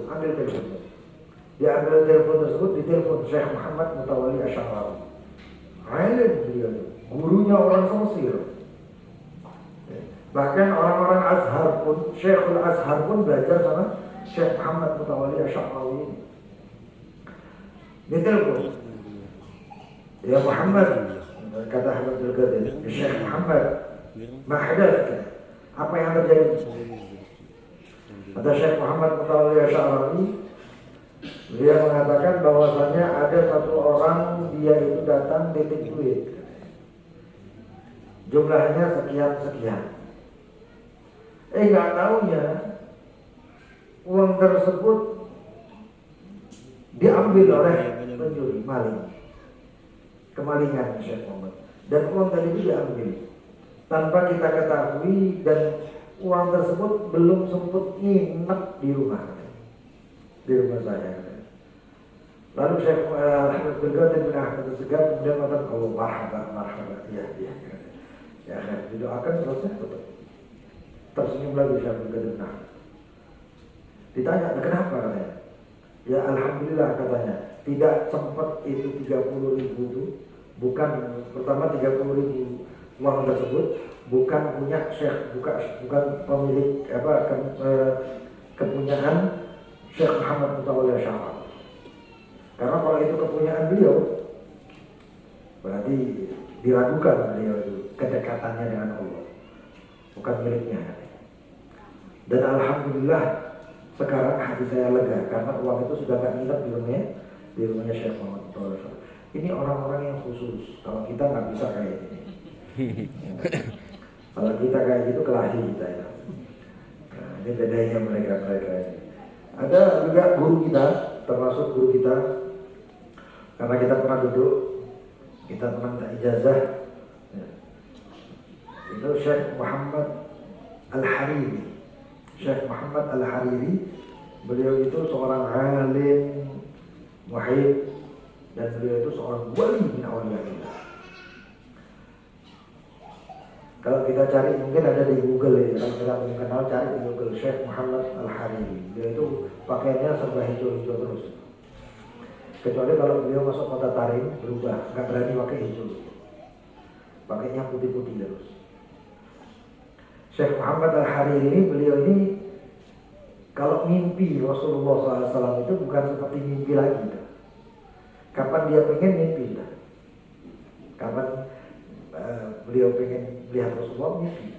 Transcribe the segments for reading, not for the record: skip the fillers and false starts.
ambil telepon. Dia ambil telepon tersebut, ditelepon Syekh Muhammad Mutawalli Asy'ari. Alim beliau, gurunya orang Mesir. Bahkan orang-orang Azhar pun, Syekhul Azhar pun belajar sama Syekh Muhammad Mutawalli Asy'ari. Ditelepon. Ya Muhammad, kata Abdul Qadir, Syekh Muhammad, ma hadatsaka? Apa yang terjadi? Kata Syekh Muhammad Mutawalli Asy'ari, dia mengatakan bahwasanya ada satu orang, dia itu datang titip duit, jumlahnya sekian-sekian. Nggak taunya uang tersebut diambil oleh pencuri, maling, kemalingan Syekh Muhammad. Dan uang tadi itu diambil tanpa kita ketahui, dan uang tersebut belum sempat nginep di rumah saya. Lalu Syekh Abdul Qadir bin Ahmad As-Segaf kemudian mengatakan, oh marhaba, ya, didoakan selesai, betul. Tersenyum lagi Syekh Abdul Qadir bin Ahmad. Ditanya, kenapa katanya? Ya Alhamdulillah katanya, tidak sempat itu 30.000 itu, bukan pertama 30.000 uang tersebut bukan punya Syekh, bukan pemilik kepunyaan Syekh Muhammad Mutawalli Asy'ari. Karena kalau itu kepunyaan beliau, berarti diragukan beliau itu kedekatannya dengan Allah, bukan miliknya. Dan Alhamdulillah sekarang hati saya lega karena uang itu sudah gak nginep di rumahnya Syekh Muhammad Mutawalli Asy'ari. Ini orang-orang yang khusus. Kalau kita nggak bisa kayak ini. Kalau kita kayak gitu kelahi kita ya. Nah, ini bedanya mereka ini. Ada juga guru kita, termasuk guru kita, karena kita pernah duduk, kita pernah minta ijazah. Ya. Itu Syekh Muhammad Al-Hariri. Syekh Muhammad Al-Hariri, beliau itu seorang alim, muhib, dan beliau itu seorang wali min awliyaillah. Kalau kita cari, mungkin ada di Google ya, kalau kita belum kenal, cari di Google Syekh Muhammad Al-Hariri. Dia itu pakaiannya serba hijau-hijau terus. Kecuali kalau beliau masuk kota Tarim, berubah, nggak berani pakai hijau, pakainya putih-putih terus. Syekh Muhammad Al-Hariri ini, beliau ini kalau mimpi Rasulullah SAW itu bukan seperti mimpi lagi. Kapan dia pengen mimpi? Kapan beliau pengen melihat Rasulullah, mimpi.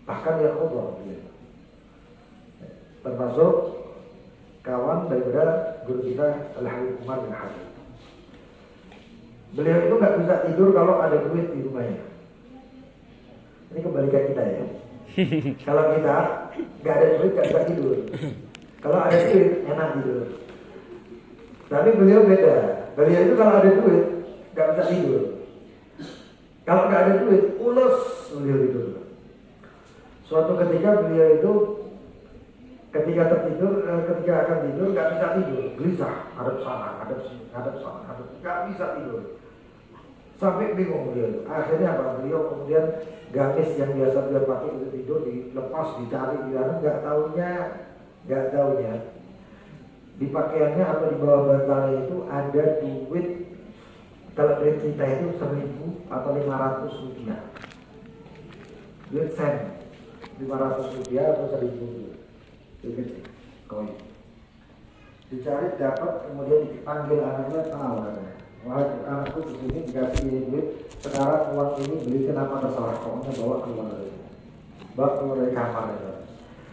Bahkan dia khobar. Termasuk kawan daripada guru kita Al-Habib Umar bin Habib. Beliau itu nggak bisa tidur kalau ada duit di rumahnya. Ini kebalikan kita ya. Kalau kita nggak ada duit nggak bisa tidur. Kalau ada duit enak tidur. Tapi beliau beda. Beliau itu kalau ada duit nggak bisa tidur. Kalau nggak ada duit ules beliau tidur. Suatu ketika beliau itu ketika akan tidur nggak bisa tidur, gelisah, hadap sana, hadap sini, nggak bisa tidur. Sampai bingung beliau. Akhirnya apa? Beliau kemudian gamis yang biasa beliau pakai untuk tidur dilepas, dicari di dalam, nggak taunya di pakaiannya atau di bawah bantalnya itu ada duit. Kalau duit kita itu 1.000 atau 500 rupiah. Duit sen 500 rupiah atau 1.000 duit koin. Dicari dapat, kemudian dipanggil anaknya, tahu katanya, wah anakku kesini dikasih duit, sekarang uang ini belikan apa terserah, pokoknya bawa keluar dari kamar itu.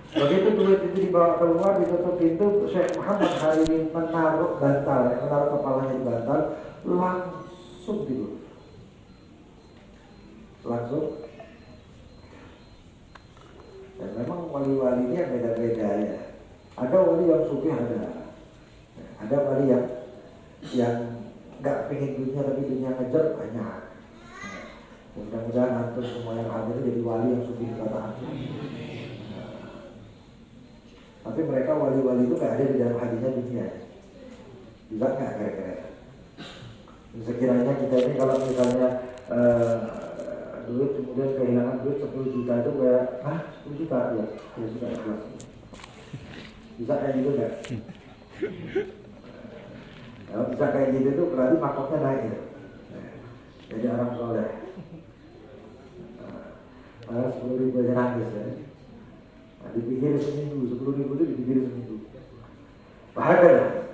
Begitu duit itu dibawa keluar, ditutup pintu, Syekh Muhammad Hariri menaruh kepalanya di bantal, langsung tidur. Dan memang wali-walinya beda-beda ya. Ada wali yang sugih, ada wali yang nggak pengen dunia tapi dunia ngejar banyak. Mudah-mudahan antum semua yang hadir jadi wali yang sugih kata antum. Tapi mereka wali-wali itu nggak ada di dalam hatinya dunia. Bisa nggak kira-kira? Sekiranya kita ini kalau misalnya duit kemudian kehilangan duit 10 juta itu kayak 10 juta ya sudah ikhlas. Bisa kayak gitu nggak? Kalau bisa kayak gitu tuh berarti makotnya naik ya. Jadi orang soleh. 10.000 aja nangis ya. Nah, dipikir seminggu, 10.000 itu dipikir seminggu. Bahagia.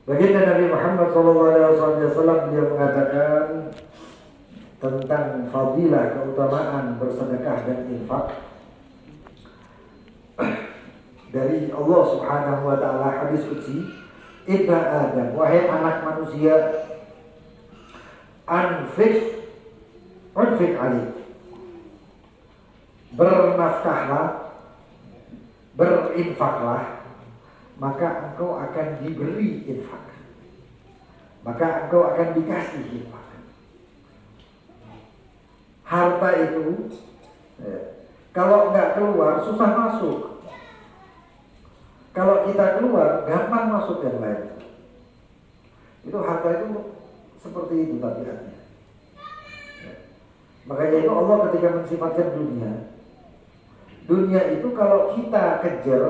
Baginda Nabi Muhammad SAW dia mengatakan tentang fadilah keutamaan bersedekah dan infak dari Allah Subhanahu wa taala, hadis qudsi, Ibnu Adam, wahai anak manusia, anfik alaik, bernafkahlah, berinfaklah, maka engkau akan diberi infak, maka engkau akan dikasih infak. Harta itu kalau nggak keluar susah masuk. Kalau kita keluar gampang masuk yang lain. Itu harta itu seperti itu tabiatnya. Makanya itu Allah ketika mensifatkan dunia itu kalau kita kejar,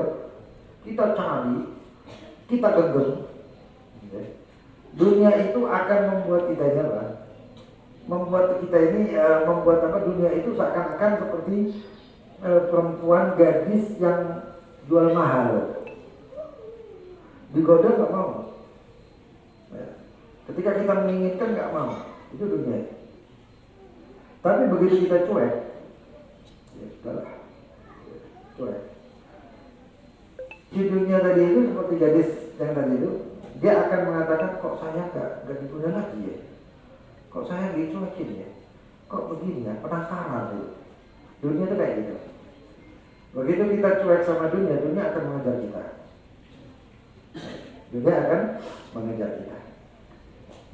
kita cari, kita genggam, dunia itu akan membuat kita nyala. Membuat kita ini membuat dunia itu seakan-akan seperti perempuan gadis yang jual mahal, digoda nggak mau. Ketika kita menginginkan nggak mau, itu dunia. Tapi begitu kita cuek, ya sudahlah, cuek. Di dunia tadi itu seperti gadis yang tadi itu, dia akan mengatakan kok saya nggak digoda lagi ya. Kok saya dicuekin ya? Kok begini ya? Penasaran tuh. Dunia itu kayak gitu. Begitu kita cuek sama dunia akan mengejar kita. Dunia akan mengejar kita.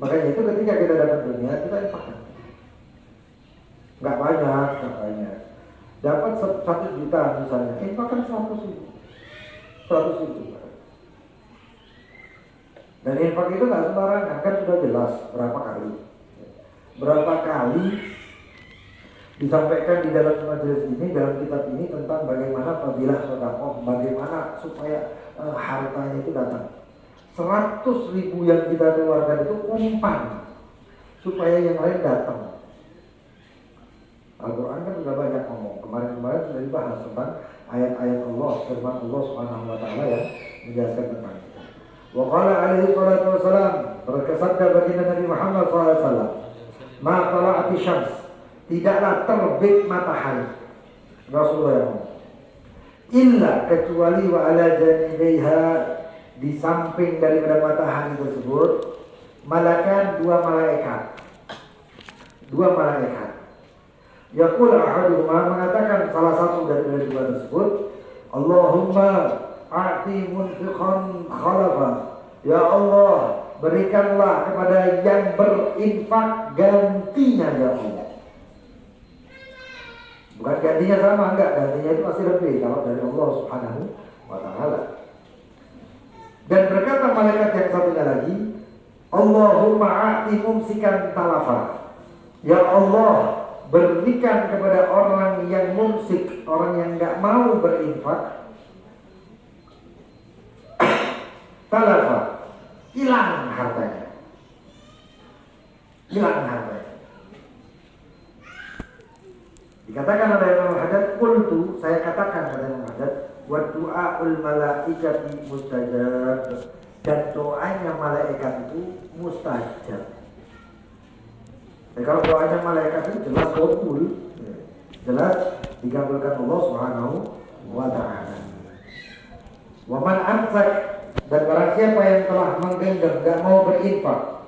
Makanya itu ketika kita dapat dunia, kita infakkan. Nggak banyak. Dapat 1 juta misalnya, infakkan 100 ribu. Dan infak itu nggak sembarangan, kan sudah jelas berapa kali disampaikan di dalam majelis ini, dalam kitab ini tentang bagaimana fadilah sedekah, bagaimana supaya hartanya itu datang. 100.000 yang kita keluarkan itu umpan supaya yang lain datang. Al-Quran kan sudah banyak ngomong. Kemarin sudah dibahas tentang ayat-ayat Allah, firman Allah Subhanahu wa taala yang menjelaskan tentang itu. Wa qala alaihi salatu wasalam, berkesabda baginda Nabi Muhammad SAW, ma tala'ati syams, tidaklah terbit matahari, Rasulullah yang ngomong, illa kecuali wa ala janibaiha, di samping daripada matahari tersebut, malakan 2 malaikat. Yaqul ahaduhuma, mengatakan salah satu dari 2 tersebut, Allahumma a'ti munfiqan khalafa, ya Allah, berikanlah kepada yang berinfak gantinya ya Allah. Bukan gantinya sama, enggak, gantinya itu masih lebih kalau dari Allah Subhanahu wa taala. Dan berkata malaikat yang satunya lagi, Allahumma a'ti mumsikan talafa, ya Allah, berikan kepada orang yang mumsik, orang yang enggak mau berinfak, talafa, hilang hartanya. Dikatakan oleh Imam Haddad, qultu, saya katakan oleh Imam Haddad, wa du'aul malaikati mustajab, dan doanya malaikat itu mustajab. Kalau doanya malaikat itu jelas kabul, jelas dikabulkan Allah Subhanahu wa taala. Wa man amsak, dan barang siapa yang telah menggenggam, tidak mau berinfak,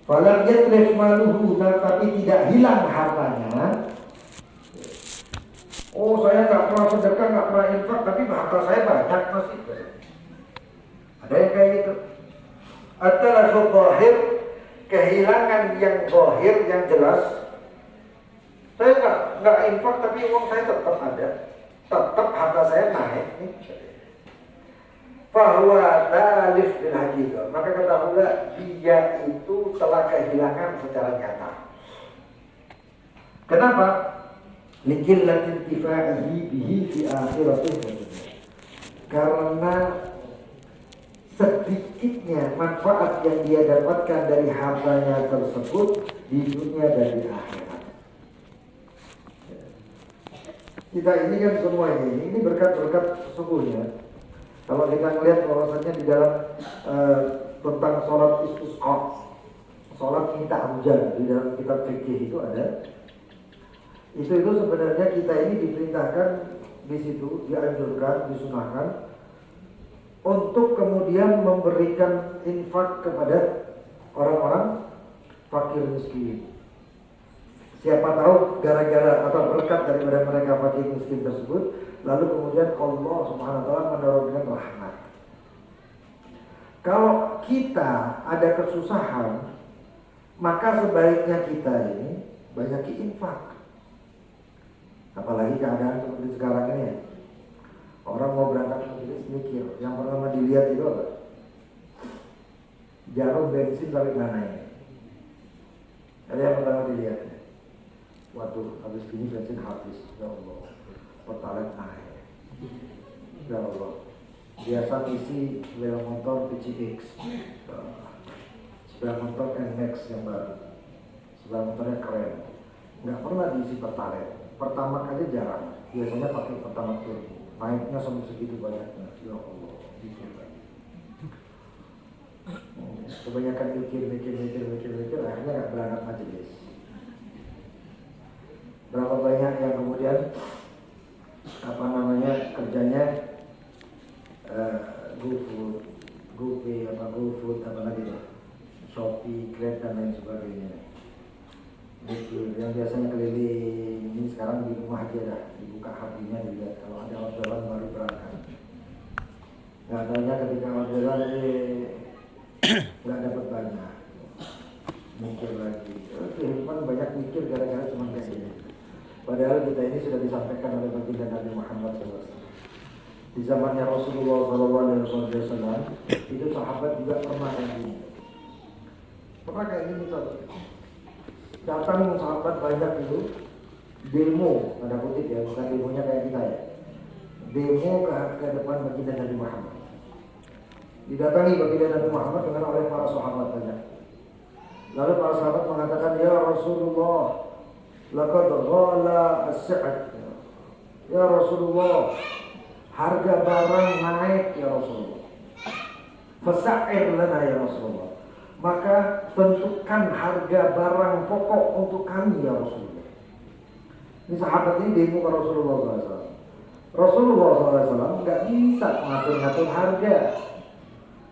falam yatlif maluhu, tapi tidak hilang hartanya. Oh, saya nggak pernah sedekah, nggak pernah infak, tapi harta saya banyak masih. Ada yang kayak gitu. Adalah zahir, kehilangan yang zahir, yang jelas. Saya nggak infak, tapi uang saya tetap ada, tetap harta saya naik. Fahuwa talif bil haqiqah, maka ketahuilah dia itu telah kehilangan secara nyata. Kenapa? Liqillatin tifa'ihi bihi fi akhiratin wa dunya. karena sedikitnya manfaat yang dia dapatkan dari hartanya tersebut di dunia dan di akhirat. Kita ini kan semua ini berkat-berkat sesungguhnya. Kalau kita melihat bahwasanya di dalam tentang sholat istisqa, sholat minta hujan, di dalam kitab fikih itu ada. Itu sebenarnya kita ini diperintahkan di situ, dianjurkan, disunahkan untuk kemudian memberikan infak kepada orang-orang fakir miskin. Siapa tahu gara-gara atau berkat daripada mereka fakir miskin tersebut, lalu kemudian Allah Subhanahu wa taala menurunkan rahmat. Kalau kita ada kesusahan, maka sebaiknya kita ini banyak infak. Apalagi keadaan seperti sekarang ini ya. Orang mau berangkat majelis mikir, yang pertama dilihat itu apa? Jarum bensin sampai mana ini? Ada yang pertama dilihat. Waduh, habis ini bensin habis. Ya Allah, pertalite naik. Ya Allah, biasa isi sepeda motor PCX, sepeda motor NMAX yang baru, sepeda motornya keren. Nggak pernah diisi pertalite. Pertama kali jarang, biasanya pakai pertama turbo. Naiknya sampai segitu banyaknya. Ya Allah, kebanyakan mikir, akhirnya nggak berangkat majelis. Berapa banyak yang kemudian kerjanya GoFood, GoPay, GoFood, Shopee, Grab dan lain sebagainya. Yang biasanya keliling ini sekarang di rumah aja dah, dibuka hatinya dilihat kalau ada orderan baru berangkat. Nggak tanya ketika orderan nggak dapat banyak, mikir lagi. Kehidupan banyak mikir gara-gara cuma kayak gini. Padahal kita ini sudah disampaikan oleh baginda Nabi Muhammad SAW. Di zamannya Rasulullah SAW itu sahabat juga pernah kayak gini. Datang sahabat banyak itu demo, tanda kutip ya, bukan demonya kayak kita ya. Demo ke depan baginda Nabi Muhammad. Didatangi baginda Nabi Muhammad dengan oleh para sahabat banyak. Lalu para sahabat mengatakan, ya Rasulullah, laqad ghala as-sa'd. Ya Rasulullah, harga barang naik ya Rasulullah. Fasa'ir lana ya Rasulullah. Maka tentukan harga barang pokok untuk kami ya Rasulullah. Ini sahabat ini demo ke Rasulullah SAW. Rasulullah SAW nggak bisa ngatur-ngatur harga.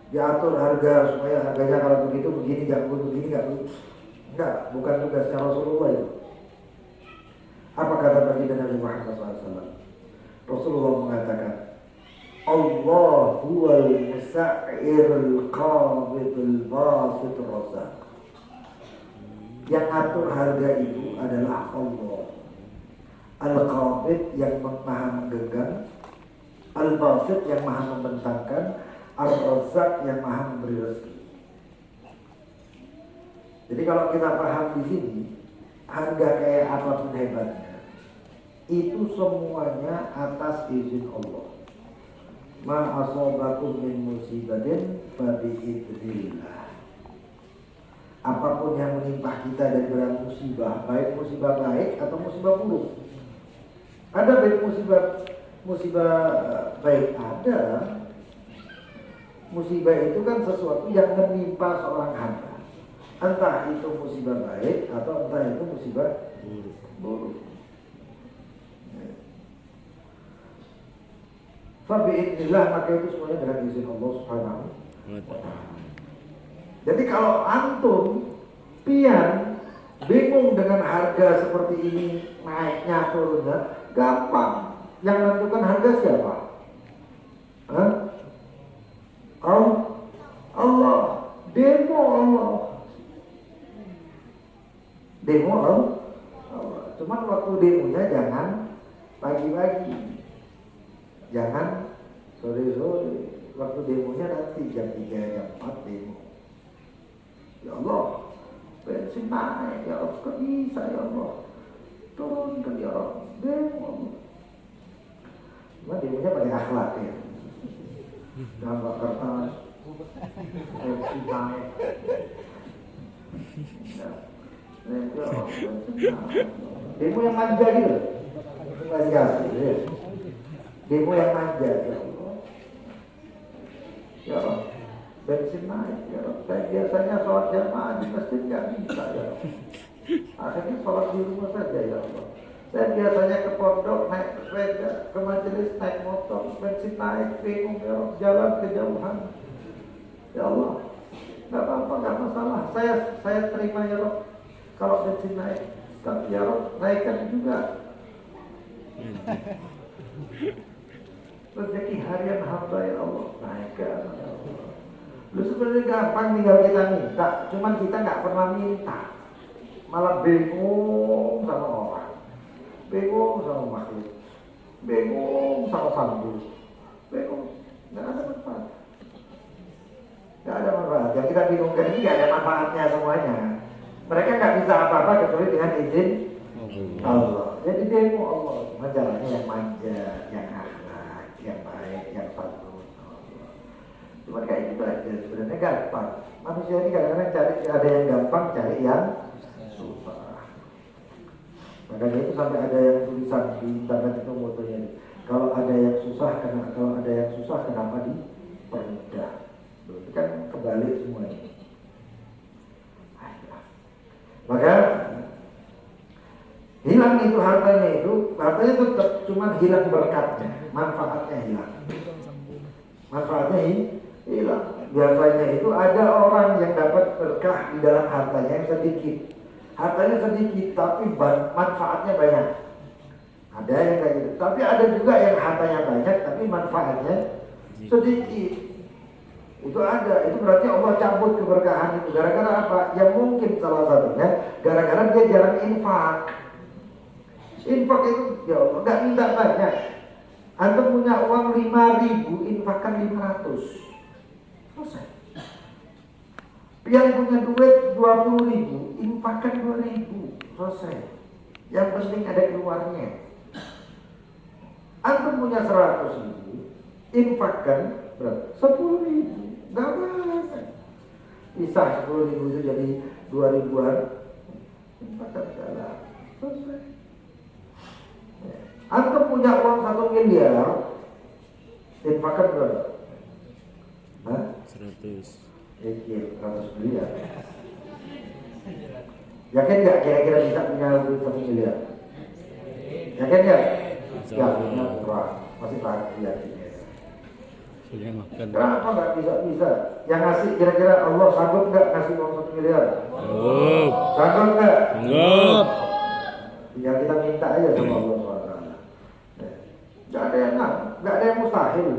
Diatur harga supaya harganya kalau begitu begini nggak begini nggak begitu. Enggak, bukan tugasnya Rasulullah itu. Apa kata baginda Nabi Muhammad SAW? Rasulullah mengatakan, Allah huwal musa'irul qabidul basitur razaq. Yang atur harga itu adalah Allah. Al-Qabid yang maha menggenggam, Al-Basit yang maha membentangkan, Ar-Razzaq yang maha memberi rezeki. Jadi kalau kita paham di sini, harga kayak apapun hebatnya, itu semuanya atas izin Allah. Ma asobakum min musibatin fa bi'idznillah. Apapun yang menimpa kita dari musibah, baik musibah baik atau musibah buruk. Ada baik musibah baik ada. Musibah itu kan sesuatu yang menimpa seorang hamba. Entah itu musibah baik atau entah itu musibah buruk. Fabi'idznillah, maka itu semuanya dengan izin Allah Subhanahu wa ta'ala. Jadi kalau antum pian bingung dengan harga seperti ini, naiknya turunnya, gampang. Yang menentukan harga siapa? Allah. Demo Allah. Demo Allah. Cuman waktu demonya jangan pagi-pagi. Jangan sore-sore. Waktu demonya nanti jam 3, jam 4 demo. Ya Allah, bensin naik, ya Allah, kok bisa ya Allah, turunkan ya Allah, demo. Cuma demonya pakai akhlak ya. gambar kertas, pensi naik. Demo yang manja gitu, manja gitu ya. Demo yang manja ya Allah. Ya Allah, bensin naik ya Allah. Saya biasanya sholat jamaah di masjid nggak bisa ya Allah. Akhirnya sholat di rumah saja ya Allah. Saya biasanya ke pondok naik sepeda, ke majelis naik motor, bensin naik, bingung ya Allah, jalan kejauhan. Ya Allah, nggak apa-apa, nggak masalah. Saya terima ya Allah. Kalau bensin naik, tapi ya Allah, naikkan juga. Rezeki harian hamba ya Allah, naikkan ya Allah. Lu sebenarnya gampang tinggal kita minta, cuman kita nggak pernah minta, malah bingung sama orang, bingung sama makhluk, bingung sama sambung, bingung, nggak ada manfaat, nggak ada manfaat. Yang kita bingungkan ini nggak ada manfaatnya semuanya. Mereka nggak bisa apa-apa kecuali dengan izin Allah. Jadi demo Allah, majalahnya yang manja, yang akhlak, yang baik, yang santun. Cuma kayak gitu aja, sebenarnya gampang. Manusia ini kadang-kadang cari, ada yang gampang, cari yang susah. Makanya itu sampai ada yang tulisan di internet itu motonya, kalau ada yang susah, kenapa dipermudah? Itu kan kebalik semuanya. Maka hilang itu hartanya tetap cuma hilang berkatnya, manfaatnya hilang. Manfaatnya hilang. Biasanya itu ada orang yang dapat berkah di dalam hartanya yang sedikit. Hartanya sedikit tapi manfaatnya banyak. Ada yang kayak gitu. Tapi ada juga yang hartanya banyak tapi manfaatnya sedikit. Itu ada, itu berarti Allah cabut keberkahan itu. Gara-gara apa? Yang mungkin salah satunya gara-gara dia jarang infak. Infak itu, ya Allah, gak minta banyak. Antum punya uang 5.000, infakkan 500. Selesai. Yang punya duit 20.000, infakkan 2.000. Selesai. Yang penting ada keluarnya. Antum punya 100.000, infakkan berapa? 10.000. Gak banyak. Bisa 10.000 itu jadi 2.000-an. Infakkan salah. Selesai. Antum punya uang 1 miliar, infakkan berapa? Hah? 100. 100 miliar. Yakin nggak kira-kira bisa punya duit 1 miliar? Yakin nggak? Ya, punya murah. Masih pagi ya. Kenapa nggak bisa? Yang ngasih kira-kira Allah sanggup nggak ngasih uang 1 miliar? Sanggup nggak? Sanggup. Tinggal kita minta aja sama Allah SWT. Nggak ada yang mustahil.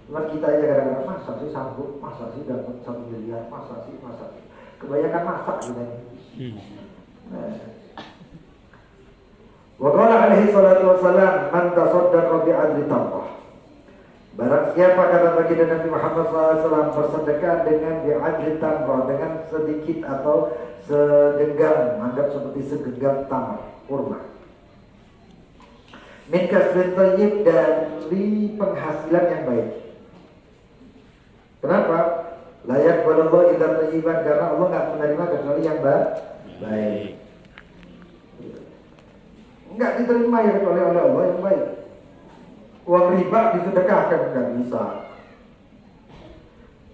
Cuma kita aja kadang-kadang masa sih sanggup, masa sih dapat 1 miliar, masa sih. Kebanyakan masak gitu. Wa qala alaihi salatu wassalam man tasaddaqa bi adli tamrah. Barang siapa kata baginda Nabi Muhammad SAW bersedekah dengan bi'adli tamrah, dengan sedikit atau segenggam, anggap seperti segenggam tamar, kurma. Min kasbin thayyib, dari penghasilan yang baik. Kenapa? Layak wallahu illa thayyiban, karena Allah nggak menerima kecuali yang baik. Nggak diterima ya kecuali oleh Allah yang baik. Uang riba disedekahkan nggak bisa.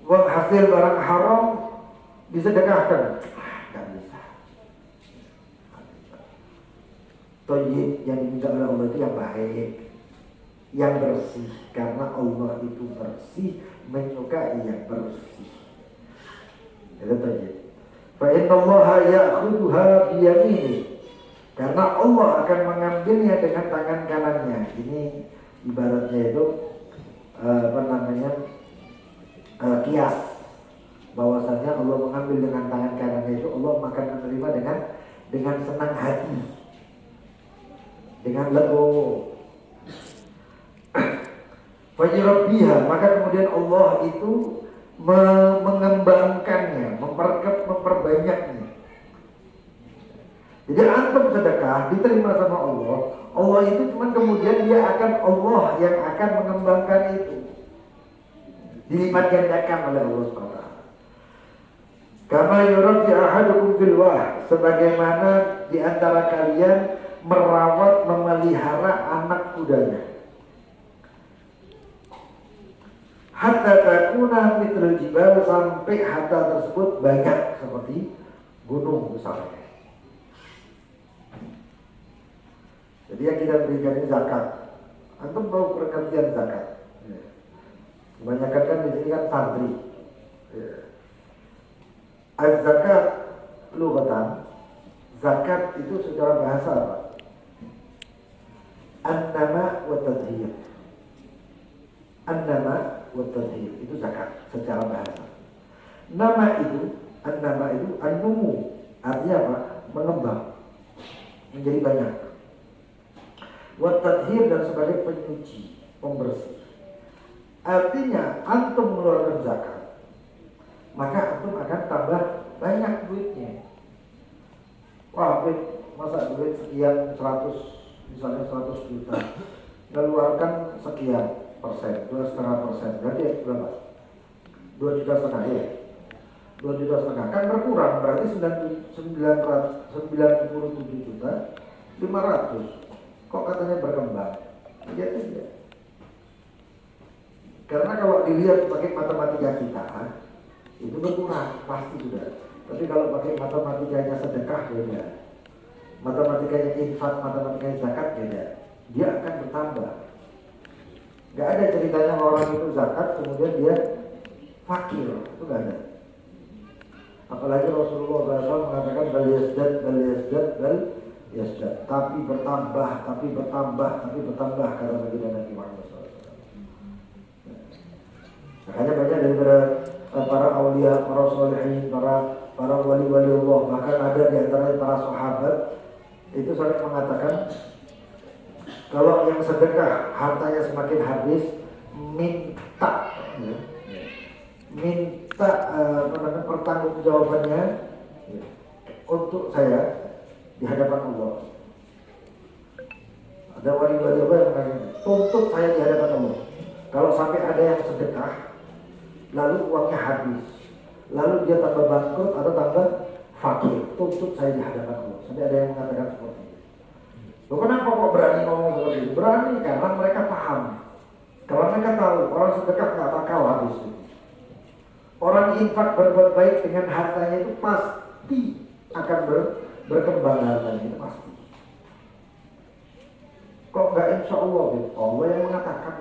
Uang hasil barang haram disedekahkan nggak bisa. Thayyib yang diminta oleh Allah itu yang baik, yang bersih, karena Allah itu bersih, menyukai yang bersih. Itu thayyib. Fa inna Allaha ya'khudhuha biyaminihi, karena Allah akan mengambilnya dengan tangan kanannya. Ini ibaratnya itu kias, bahwasanya Allah mengambil dengan tangan kanannya itu, Allah akan menerima dengan senang hati, dengan legowo. Fajirabbiha, maka kemudian Allah itu mengembangkannya, memperbanyaknya. Jadi antum sedekah diterima sama Allah, Allah itu cuma kemudian Allah yang akan mengembangkan itu. dilipat gandakan oleh Allah SWT. Kama yurabbi ahadukum fil wah, sebagaimana di antara kalian merawat memelihara anak kudanya. Hatta takuna mithlul jibal, sampai hatta tersebut banyak seperti gunung misalnya. Jadi yang kita berikan ini zakat. Antum tahu pengertian zakat? Kebanyakan kan di sini kan santri. Az-zakat lughatan, zakat itu secara bahasa apa? An-nama wa tadhhir. An-nama wa tadhhir itu zakat secara bahasa. Nama itu, an-nama itu an-numu, artinya apa? Mengembang, menjadi banyak. Wa tadhhir, dan sebagai penyuci, pembersih. Artinya antum mengeluarkan zakat, maka antum akan tambah banyak duitnya. Wah, masa duit sekian 100, misalnya 100 juta, mengeluarkan sekian persen, 2,5%, berarti berapa? 2,5 juta ya. 2,5 juta kan berkurang, berarti 97 juta 500. Kok katanya berkembang? Ya tidak. Karena kalau dilihat pakai matematika kita, itu berkurang, pasti sudah. Tapi kalau pakai matematikanya sedekah beda, matematikanya infak, matematikanya zakat beda. Dia akan bertambah. Gak ada ceritanya orang itu zakat kemudian dia fakir, itu gak ada. Apalagi Rasulullah SAW mengatakan bal yazdad, tapi bertambah, kata baginda Nabi Muhammad SAW. Makanya banyak daripada para aulia, para sholihin, para wali-wali Allah, bahkan ada di antara para sahabat itu saling mengatakan, kalau yang sedekah hartanya semakin habis, minta pertanggungjawabannya untuk saya di hadapan Allah. Ada wali-wali Allah yang mengatakan, tuntut saya di hadapan Allah. Kalau sampai ada yang sedekah, lalu uangnya habis, lalu dia tambah bangkrut atau tambah fakir, tuntut saya di hadapan Allah. Sampai ada yang mengatakan seperti itu. Loh, kenapa kok berani ngomong seperti itu? Berani karena mereka paham. Kalau mereka tahu orang sedekah nggak bakal habis. Orang infak berbuat baik dengan hartanya itu pasti akan berkembang hartanya itu pasti. Kok nggak insya Allah? Allah yang mengatakan.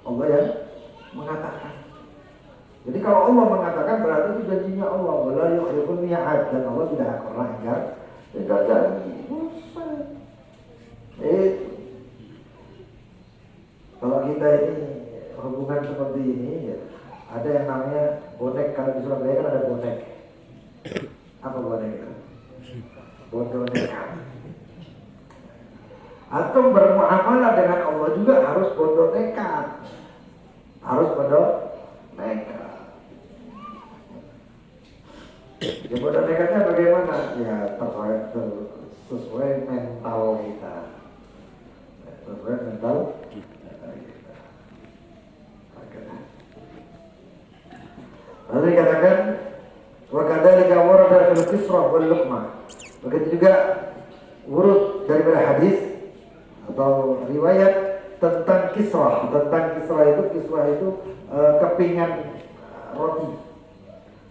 Allah yang mengatakan. Jadi kalau Allah mengatakan berarti itu janjinya Allah. Wala yukhliful mi'ad, dan Allah tidak akan melanggar janji. Kalau kita ini hubungan seperti ini, ya, ada yang namanya bonek. Kalau di Surabaya kan ada bonek. Apa bonek itu? Bonek. Atau bermuamalah dengan Allah juga harus bodoh nekat. Harus bodoh nekat. Ya bodoh nekatnya bagaimana? Ya sesuai mental kita. Sesuai mental kita. Lalu dikatakan wa kadzalika warada fil qisrah wal luqmah. Begitu juga urut daripada hadis atau riwayat tentang kisrah. Kisrah itu kepingan roti.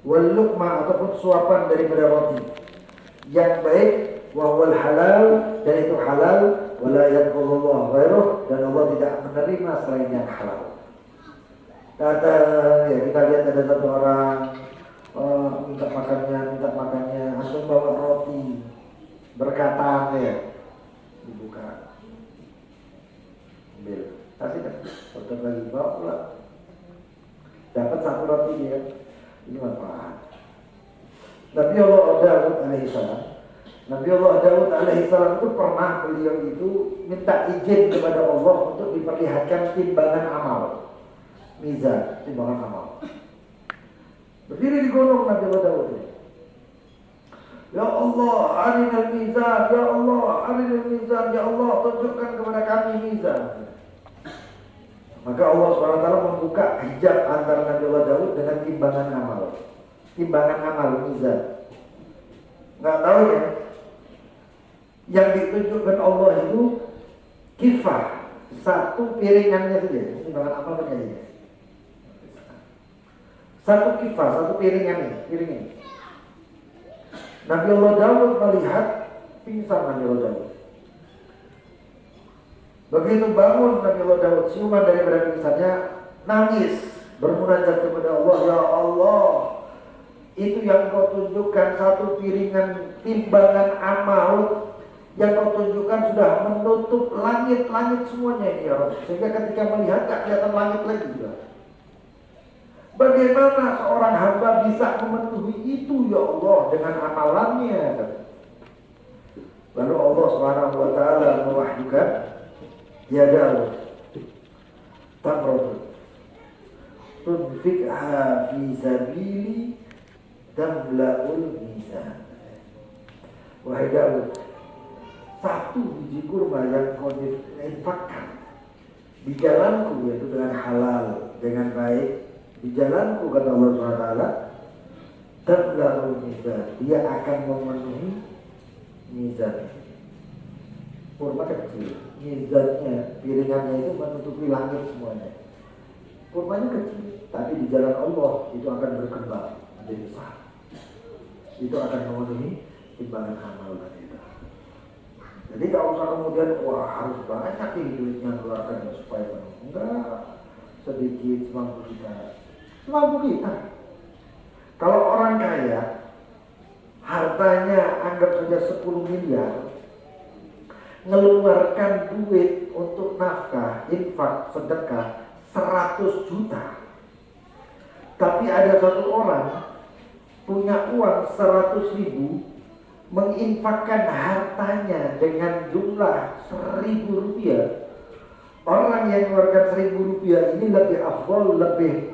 Wal luqmah ataupun suapan daripada roti. Yang baik wa wal halal, dan itu halal, wala yaqulullah ghairuh, dan Allah tidak menerima selain yang halal. Kata ya, kita lihat ada satu orang minta makannya, langsung bawa roti berkata ya, dibuka, ambil, kasih kan, potong lagi, bawa pulang, dapat satu roti dia, ini manfaat. Nabi Allah Daud alaihissalam itu pernah, beliau itu minta izin kepada Allah untuk diperlihatkan timbangan amal. Mizan, timbangan amal. Berdiri di gunung Nabi Allah Daud. Ya Allah, arinal mizan, ya Allah, arinal mizan, ya Allah, tunjukkan kepada kami mizan. Maka Allah SWT membuka hijab antara Nabi Allah Daud dengan timbangan amal. Timbangan amal, mizan. Nggak tahu ya, yang ditunjukkan Allah itu kifah, satu piringannya saja. Timbangan amal kan ya. Satu kifah, satu piringannya. Nabi Allah Daud melihat pingsan Nabi Allah Daud. Begitu bangun Nabi Allah Daud, siuman daripada pingsannya, nangis, bermunajat kepada Allah, ya Allah, itu yang kau tunjukkan satu piringan timbangan amal, yang kau tunjukkan sudah menutup langit-langit semuanya ini ya Allah. Sehingga ketika melihat tak kelihatan langit lagi juga. Bagaimana seorang hamba bisa memenuhi itu ya Allah dengan amalannya? Lalu Allah SWT mewahyukan, ya Daud, tamrud tunfikha fi sabili tamla'ul mizan. Wahai Daud, satu biji kurma yang kau infakkan di jalanku, yaitu dengan halal, dengan baik, di jalanku, kata Allah SWT, tamla'ul mizan, dia akan memenuhi mizan. Kurma kecil, mizannya, piringannya itu menutupi langit semuanya. Kurmanya kecil, tapi di jalan Allah itu akan berkembang menjadi besar. Itu akan memenuhi timbangan amal tadi. Jadi tak usah kemudian wah harus banyak nih duitnya keluarkan supaya penuh. Enggak, sedikit semampu kita. Semampu kita. Kalau orang kaya, hartanya anggap saja 10 miliar, ngeluarkan duit untuk nafkah, infak, sedekah 100 juta. Tapi ada satu orang punya uang 100.000, menginfakkan hartanya dengan jumlah 1.000 rupiah. Orang yang mengeluarkan 1.000 rupiah ini lebih afdol, lebih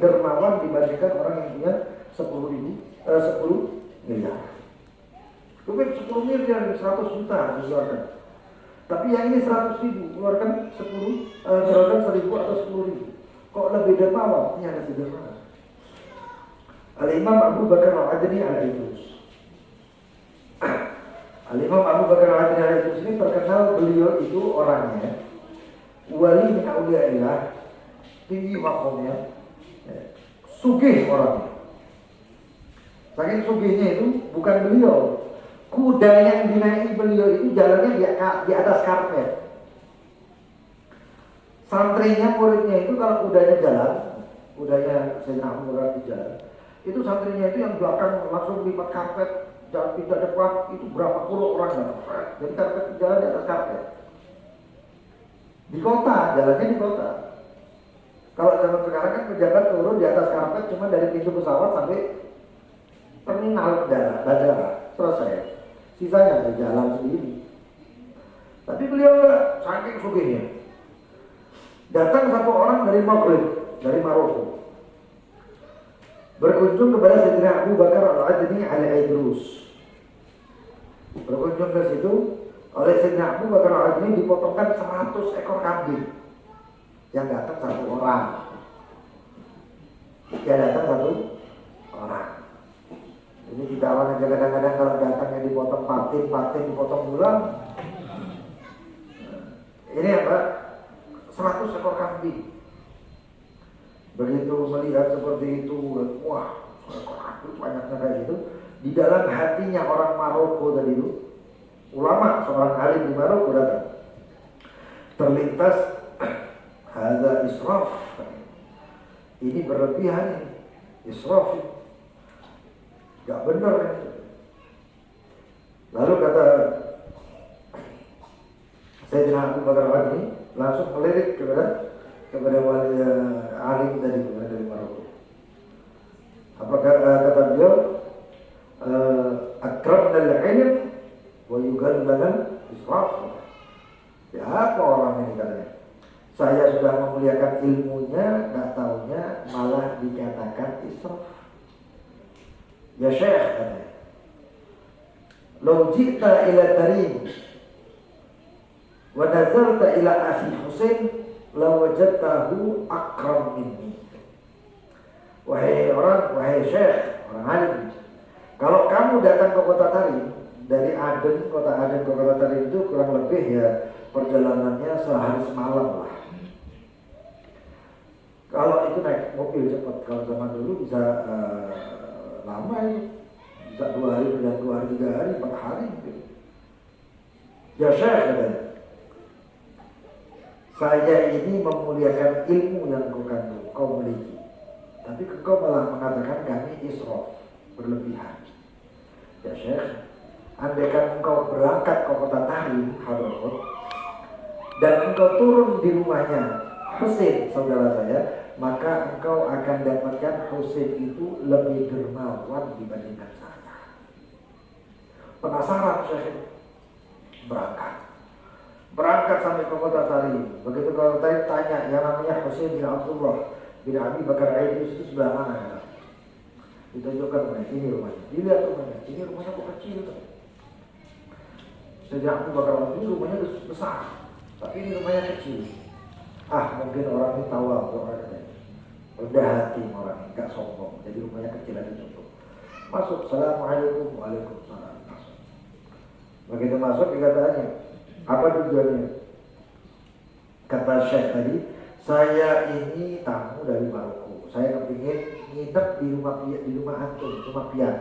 dermawan dibandingkan orang yang punya 10 miliar. Mungkin 10 miliar 100 juta dikeluarkan. Tapi yang ini 100.000 keluarkan 1.000 atau 10.000. Kok lebih dermawan? Ini lebih dermawan. Al-Imam Abu Bakar Al-Adni Al-Idrus. Al-Imam Abu Bakar Al-Adni Al-Idrus ini terkenal, beliau itu orangnya wali min auliyaillah, tinggi makomnya, sugih orangnya. Saking sugihnya itu bukan beliau, kuda yang dinaiki beliau itu jalannya di atas karpet. Santrinya, muridnya itu kalau kudanya jalan, kudanya Sayyidina Abu Bakar jalan, itu santrinya itu yang belakang langsung lipat karpet, dan pindah depan itu berapa puluh orang datang. Jadi karpet jalan di atas karpet. Di kota, jalannya di kota. Kalau zaman sekarang kan pejabat turun di atas karpet cuma dari pintu pesawat sampai terminal bandara, selesai. Sisanya ada jalan sendiri. Tapi beliau saking sugihnya. Datang satu orang dari Maghrib, dari Maroko, berkunjung kepada Sayyidina Abu Bakar Al-Adni Al-Idrus. Berkunjung ke situ, oleh Sayyidina Abu Bakar Al-Adni dipotongkan 100 ekor kambing. Yang datang satu orang. Yang datang satu orang. Ini kita orang aja kadang-kadang kalau datangnya dipotong patin dipotong bulan. Ini apa? 100 ekor kambing. Begitu melihat seperti itu, wah, ekor kambing banyaknya kayak gitu. Di dalam hatinya orang Maroko tadi itu, ulama, seorang alim di Maroko datang, terlintas, hadza israf. Ini berlebihan ini, israf. Gak benar ya. Lalu kata Sayyidina Abu Bakar Al-Adni langsung melirik kepada wali alim tadi dari Maroko. Apakah kata beliau, akramna al-ilm wa yughallana israf. Ya apa orang ini katanya? Saya sudah memuliakan ilmunya, gak taunya malah dikatakan israf. Ya Syekh katanya, "Lau ji'ta ila Tarim wa nazarta ila akhi Husain lawajadtahu akram minni. Wahai syekh, orang alim, kalau kamu datang ke kota Tarim, dari Aden, kota Aden ke kota Tarim itu kurang lebih ya perjalanannya sehari semalam lah. Kalau itu naik mobil cepat, kalau zaman dulu bisa lama ini, bisa 2 hari, berjalan 2 hari, 3 hari, 4 hari mungkin. Ya syekh katanya, saya ini memuliakan ilmu yang kau miliki, tapi kau malah mengatakan kami israf, berlebihan. Ya syekh, andaikan engkau berangkat ke kota Tarim, Hadramaut, dan engkau turun di rumahnya Husain, saudara saya, maka engkau akan dapatkan Husain itu lebih dermawan dibandingkan saya. Penasaran syekh, berangkat sampai ke kota Tarim. Begitu kota Tarim tanya, yang namanya Husain bin Abdullah bin Abi Bakar Aidrus itu sebelah mana ya? Ditunjukkan rumahnya, ini rumahnya. Dilihat rumahnya, ini rumahnya kok kecil tuh. Sejak Abu Bakar ini rumahnya besar, tapi ini rumahnya kecil. Mungkin orang ini tahu orang katanya. Rendah hati orang ini, gak sombong. Jadi rumahnya kecil aja cukup. Masuk, assalamualaikum, waalaikumsalam. Masuk. Begitu masuk dikatanya, apa tujuannya? Kata Syekh tadi, saya ini tamu dari Maroko. Saya kepingin nginep di rumah antum, rumah pian.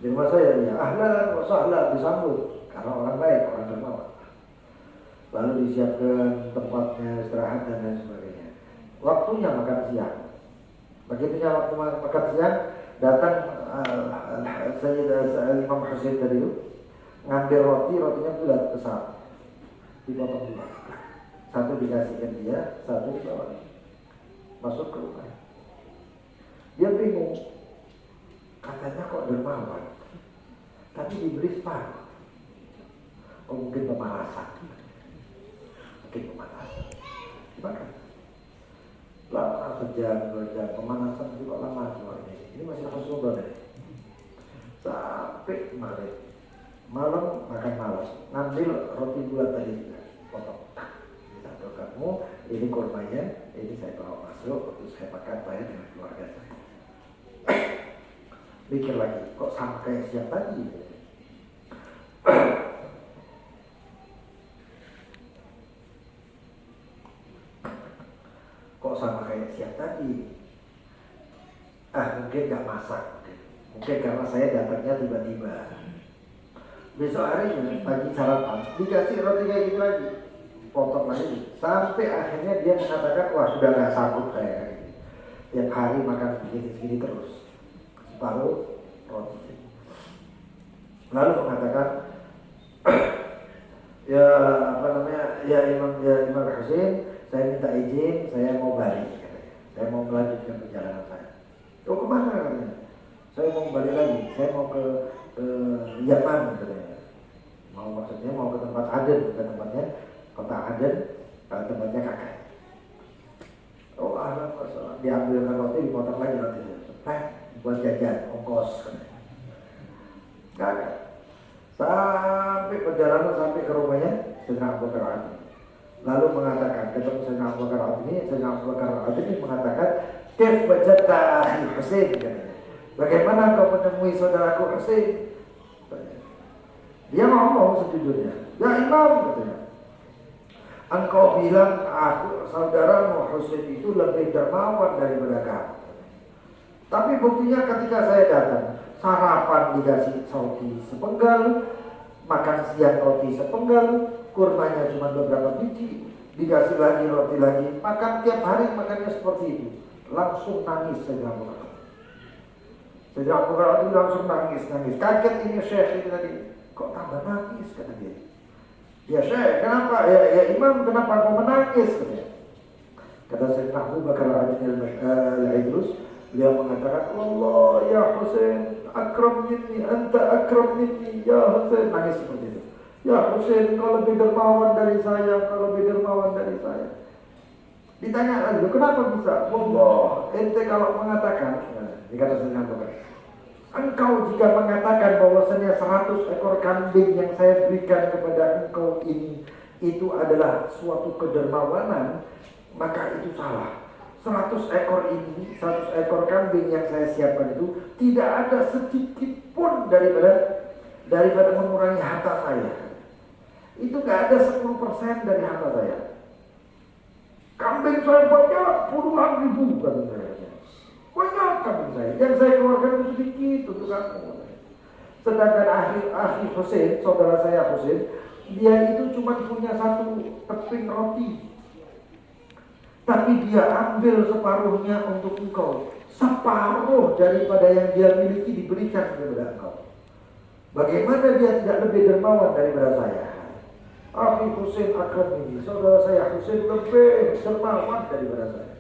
Di rumah saya ya, ahlan wa sahlan, disambut karena orang baik, orang dermawan. Lalu disiapkan tempatnya istirahat dan lain sebagainya. Waktunya makan siang. Begitunya waktu makan siang, datang Imam Husain tadi itu ngambil rotinya bulat besar, dipotong 2. Satu dikasihkan dia, satu dibawa masuk ke rumah. Dia bingung, katanya kok dermawan, tapi diberi separuh. Mungkin pemanasan. Dimakan. Lama sejam, 2 jam, pemanasan juga lama semuanya. Ini masih Rasulullah deh. Sampai malam makan malam, ngambil roti bulat tadi, potong. Satu kamu, ini kurmanya, ini saya bawa masuk, terus saya makan saya dengan keluarga saya. Mikir lagi, kok sama kayak siang tadi? Kok sama kayak siang tadi? Mungkin gak masak. Mungkin karena saya datangnya tiba-tiba. Besok harinya pagi sarapan dikasih roti kayak gitu lagi, potong lagi, sampai akhirnya dia mengatakan, wah sudah gak sanggup saya. Tiap hari makan begini-begini terus, separuh roti. Lalu mengatakan, ya Imam Husain, saya minta izin, saya mau balik, saya mau melanjutkan perjalanan saya. Oh kemana katanya? Saya mau balik lagi, saya mau ke Yaman katanya. Maksudnya mau ke tempat Aden, ke tempatnya kota Aden, tempatnya kakak. Oh alhamdulillah, diambilkan roti, dipotong lagi rotinya, buat jajan, ongkos. Kakak. Sampai perjalanan sampai ke rumahnya Sayyidina Abu Bakar. Lalu mengatakan, ketemu Sayyidina Abu Bakar ini, Sayyidina Abu Bakar ini mengatakan, "Kaif wajadta akhi Husain?" katanya. Bagaimana kau menemui saudaraku Husain? Dia ngomong sejujurnya, "Ya Imam," katanya, "engkau bilang aku saudaramu Husain itu lebih dermawan daripada kamu. Tapi buktinya ketika saya datang, sarapan dikasih roti sepenggal, makan siang roti sepenggal, kurmanya cuma beberapa biji, dikasih lagi roti lagi, makan tiap hari makannya seperti itu." Langsung nangis Sayyidina Abu Bakar. Sayyidina Abu Bakar itu langsung nangis. Kaget ini Syekh ini tadi, kok tambah nangis kata dia. Ya Syekh, kenapa? Ya Imam, kenapa kau menangis? Katanya. Kata Sayyidina Abu Bakar al-Aidrus, beliau mengatakan, Allah ya Husain, akram minni, anta akram minni, ya Husain. Nangis seperti itu. Ya Husain, kau lebih dermawan dari saya, kau lebih dermawan dari saya. Ditanya lagi, kenapa bisa? Allah, ente kalau mengatakan, dikata Sayyidina Abu Bakar, engkau jika mengatakan bahwasanya 100 ekor kambing yang saya berikan kepada engkau ini itu adalah suatu kedermawanan, maka itu salah. 100 ekor ini, 100 ekor kambing yang saya siapkan itu tidak ada sedikit pun daripada mengurangi harta saya. Itu gak ada 10% dari harta saya. Kambing saya banyak, puluhan ribu kambing saya. Banyak kambing saya. Yang saya keluarkan itu sedikit untuk kamu. Sedangkan ahli Husain, saudara saya Husain, dia itu cuma punya 1 teping roti. Tapi dia ambil separuhnya untuk engkau. Separuh daripada yang dia miliki diberikan kepada engkau. Bagaimana dia tidak lebih dermawan daripada saya? Ahli Husain Akram ini, saudara saya Husain lebih dermawan daripada saya.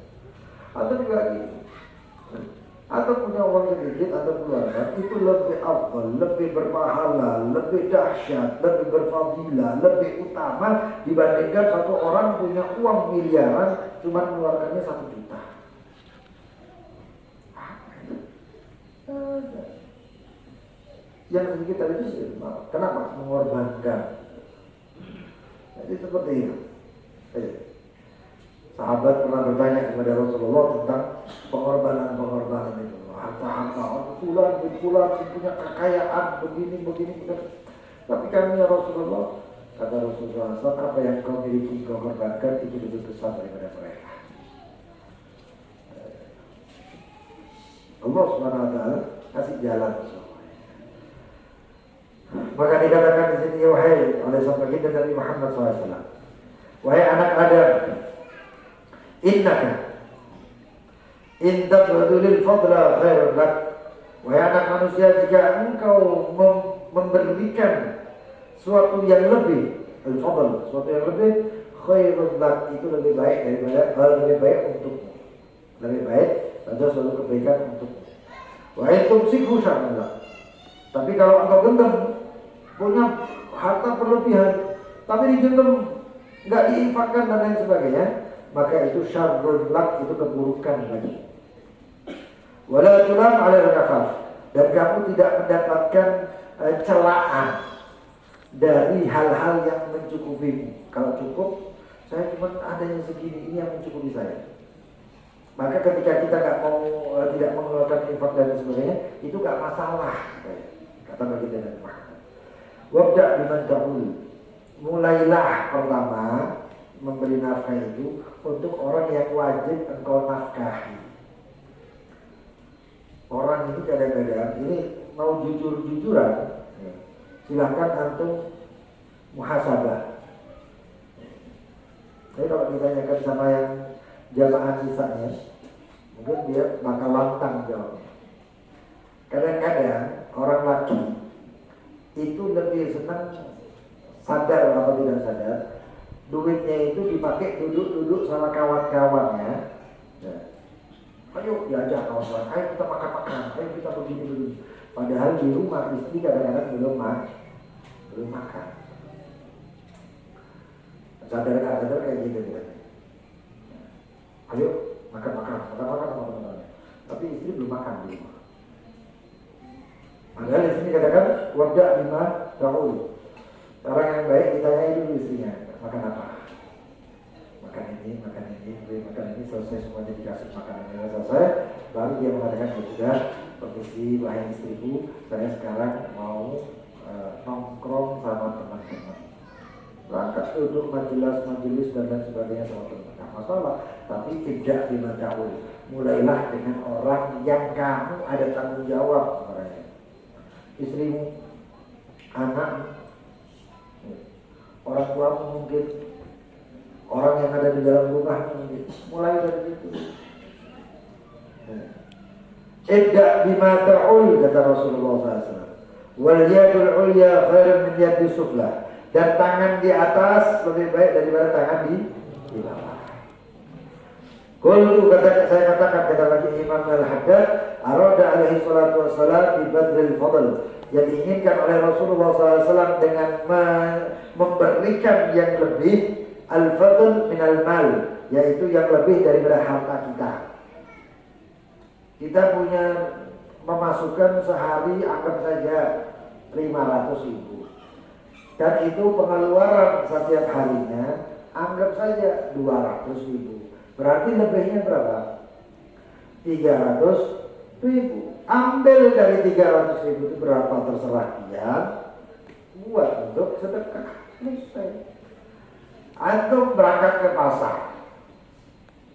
Atau juga gini, atau punya uang sedikit atau keluarga, itu lebih afdal, lebih berpahala, lebih dahsyat, lebih berfadilah, lebih utama dibandingkan satu orang punya uang miliaran cuma mengeluarkannya 1 juta. Yang sedikit tadi itu kenapa? Mengorbankan. Jadi seperti itu. Sahabat pernah bertanya kepada Rasulullah tentang pengorbanan itu. Harta-harta, pulang punya kekayaan begini. Tapi kami ya Rasulullah, kata Rasulullah SAW, apa yang kau miliki kau korbankan itu lebih besar daripada mereka. Allah SWT kasih jalan semuanya. Maka dikatakan di sini, wahai oleh sang baginda Nabi Muhammad SAW, wahai anak Adam, innaka in tabdulil fadla khairun lak. Wahai anak manusia, jika engkau memberikan suatu yang lebih, al-fadl, suatu yang lebih, khairun lak, itu lebih baik daripada lebih baik untukmu. Lebih baik ada suatu kebaikan untukmu. Wahai tumsikhu syarrun lak. Tapi kalau engkau genggam, punya harta berlebihan, tapi digenggam, enggak diinfakkan dan lain sebagainya, maka itu syarrun lak, itu keburukan lagi. Wala tulam 'ala al-kafaf, dan kamu tidak mendapatkan celaan dari hal-hal yang mencukupimu. Kalau cukup, saya cuma adanya segini, ini yang mencukupi saya. Maka ketika kita tidak mengeluarkan infak dan sebagainya, itu gak masalah, kata baginda Nabi Muhammad. Wabda biman ta'ul, mulailah pertama memberi nafkah itu untuk orang yang wajib engkau nafkahi. Orang itu kadang-kadang ini mau jujur-jujuran, silahkan antum muhasabah. Jadi kalau ditanyakan sama yang jamaah sisanya, mungkin dia bakal lantang jawabnya. Kadang-kadang orang laki itu lebih senang, sadar atau tidak sadar, duitnya itu dipakai duduk-duduk sama kawan-kawannya. Ayo diajak kawan-kawan, ayo kita makan-makan, ayo kita begini. Padahal di rumah istri kadang-kadang belum makan. Sadar kayak gitu. Ayo makan-makan teman-teman. Tapi istri belum makan di rumah. Padahal di sini katakan wabda bima ta'ul. Orang yang baik ditanya dulu istrinya, makan apa? Makan ini, selesai semuanya dikasih makanan yang selesai, baru dia mengatakan, ya sudah, permisi wahai istriku, saya sekarang mau nongkrong sama teman-teman, berangkat duduk majelis dan lain sebagainya sama teman. Nah, masalah, tapi tidak dimataul. Mulailah dengan orang yang kamu ada tanggung jawab kepadanya. Istrimu, anak, orang tuamu mungkin, orang yang ada di dalam rumah mungkin. Mulai dari situ. Ibda bima ta'ul, kata Rasulullah SAW. Wal yadul ulya khairun min yadis sufla. Dan tangan di atas lebih baik daripada tangan di bawah. Qultu, saya kata lagi Imam Al-Haddad, arada alaihi salatu wassalam bi badril fadl. Yang diinginkan oleh Rasulullah SAW dengan memberikan yang lebih, al-fadl minal mal, yaitu yang lebih daripada harta kita. Kita punya memasukkan sehari anggap saja 500.000. Dan itu pengeluaran setiap harinya, anggap saja 200.000. Berarti lebihnya berapa? 300.000. Ambil dari 300.000 itu berapa terserah dia, buat untuk sedekah. Selesai. Antum berangkat ke pasar,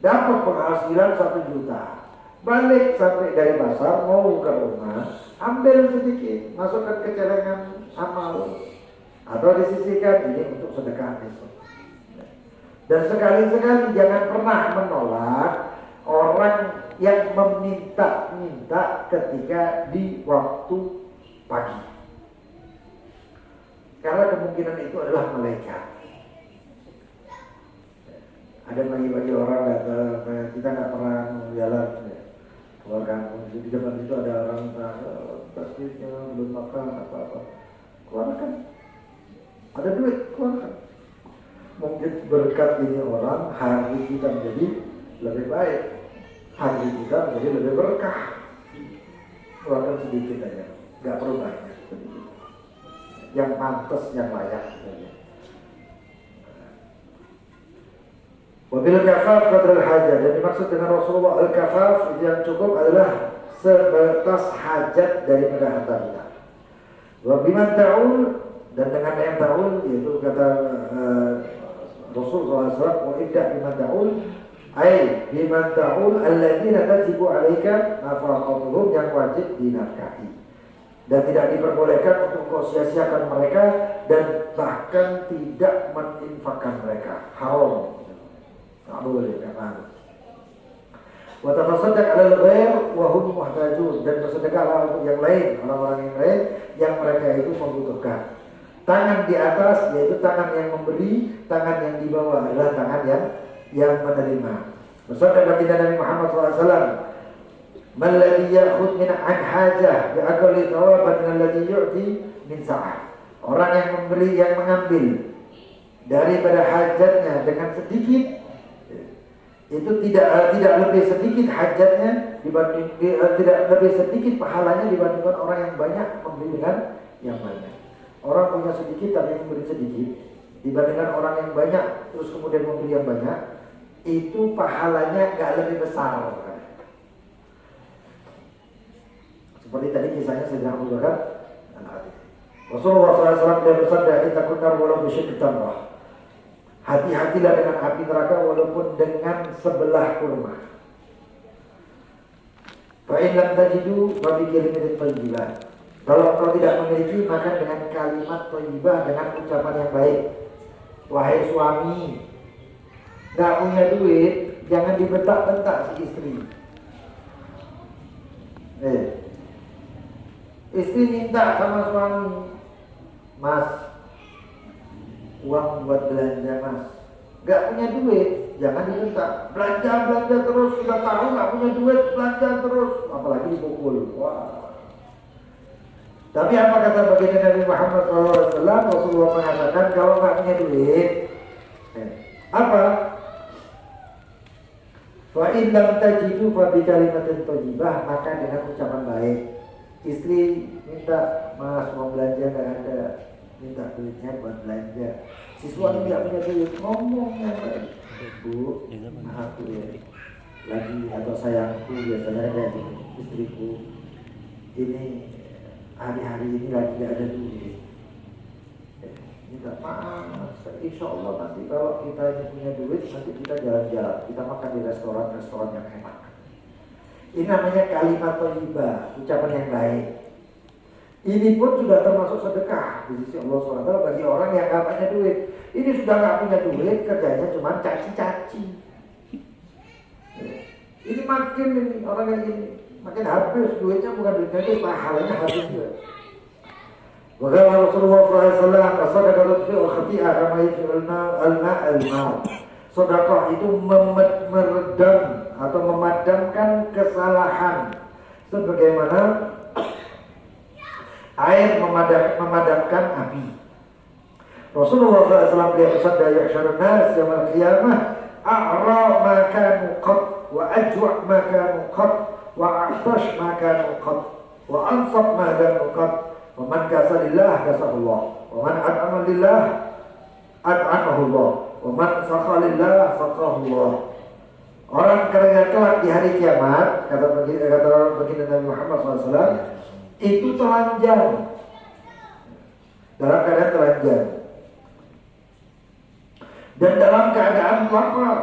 dapat penghasilan 1 juta. Balik sampai dari pasar mau ke rumah, ambil sedikit, masukkan ke celengan amal, atau disisihkan ini untuk sedekah besok. Dan sekali-sekali jangan pernah menolak orang yang meminta-minta ketika di waktu pagi, karena kemungkinan itu adalah malaikat. Ada bagi-bagi orang datang, kita nggak pernah jalan keluar kampung, di depan itu ada orang tasbihnya belum makan apa-apa, keluarkan. Ada duit, keluarkan. Mungkin berkat ini orang, hari kita menjadi lebih baik, hari kita menjadi lebih berkah. Keluarkan sedikit aja, nggak perlu banyak, sedikit. Yang pantas, yang layak saja. Wabil kafaf qadrul hajat, dan dimaksud dengan Rasulullah al-kafaf yang cukup adalah sebatas hajat daripada harta kita. Wa biman ta'ul, dan dengan yang ta'ul yaitu kata Rasulullah SAW, wa idda biman ta'ul ay biman ta'ul alladzina tajibu 'alaika nafaqatuhum, yang wajib dinafkahi dan tidak diperbolehkan untuk kau sia-siakan mereka dan bahkan tidak menginfakkan mereka, haram. Tak boleh, tak harus. Wa tasaddaq 'alal ghair wa hum muhtajun, dan bersedekahlah untuk yang lain, orang-orang yang lain yang mereka itu membutuhkan. Tangan di atas yaitu tangan yang memberi, tangan yang di bawah adalah tangan yang menerima. Bersabda baginda Nabi Muhammad SAW, "Man ladzi ya'khudh min 'an hajah bi aqalli thawaban min alladhi yu'ti min sa'ah." Orang yang memberi, yang mengambil daripada hajatnya dengan sedikit, itu tidak lebih sedikit hajatnya dibanding tidak lebih sedikit pahalanya dibandingkan orang yang banyak memberi dengan yang banyak. Orang punya sedikit tapi memberi sedikit dibandingkan orang yang banyak terus kemudian memberi yang banyak, itu pahalanya nggak lebih besar. Seperti tadi kisahnya Sayyidina Abu Bakar Al-Hadid. Rasulullah SAW dia bersabda, "Ittaqun nar walau bisyikki tamrah." Hati-hatilah dengan api neraka walaupun dengan sebelah kurma. Fa in lam tajidu fa bi kalimatin thayyibah. Kalau kau tidak memiliki, maka dengan kalimat thayyibah, dengan ucapan yang baik. Wahai suami, enggak punya duit, jangan dibentak-bentak si istri. Istri minta sama suami, "Mas, uang buat belanja mas." Gak punya duit, jangan dibentak. Belanja terus, sudah tahu gak punya duit, belanja terus, apalagi dipukul. Wah. Tapi apa kata baginda Nabi Muhammad SAW? Rasulullah mengatakan kalau gak punya duit, apa? Wa in lam tajidu fa bi kalimatin thayyibah, maka dengan ucapan baik. Istri minta, "Mas, mau belanja gak ada?" Minta duitnya buat belanja. Si suami tidak punya duit, ngomongnya baik. "Bu, maaf ya, lagi atau sayangku biasanya ada istriku, ini hari-hari ini lagi tidak ada duit. Minta maaf, insya Allah nanti kalau kita ini punya duit, nanti kita jalan-jalan, kita makan di restoran yang enak." Ini namanya kalimat thayyibah, ucapan yang baik. Ini pun sudah termasuk sedekah di sisi Allah SWT bagi orang yang gak punya duit. Ini sudah gak punya duit, kerjanya cuma caci-caci. Ini makin ini, orang yang ini makin habis duitnya, bukan duitnya itu, pahalanya habis juga. Wakala Rasulullah SAW, "As-sadaqah tudfi'ul khati'ah kama yudfi'ul al-ma'." Sedekah itu meredam atau memadamkan kesalahan sebagaimana air memadamkan api. Rasulullah SAW beliau bersabda, "Yahsyarun nas yaumil qiyamah a'ra ma kanu qad wa ajwa' ma kanu qad wa a'tash ma kanu qad wa ansab ma kanu qad Wa man kasa lillah kasahullah. Wa man at'ama lillah at'amahullah. Wa man sakha lillah sakahullah. Orang kerja kelak di hari kiamat, kata baginda Nabi Muhammad SAW, itu telanjang, dalam keadaan telanjang, dan dalam keadaan lapar,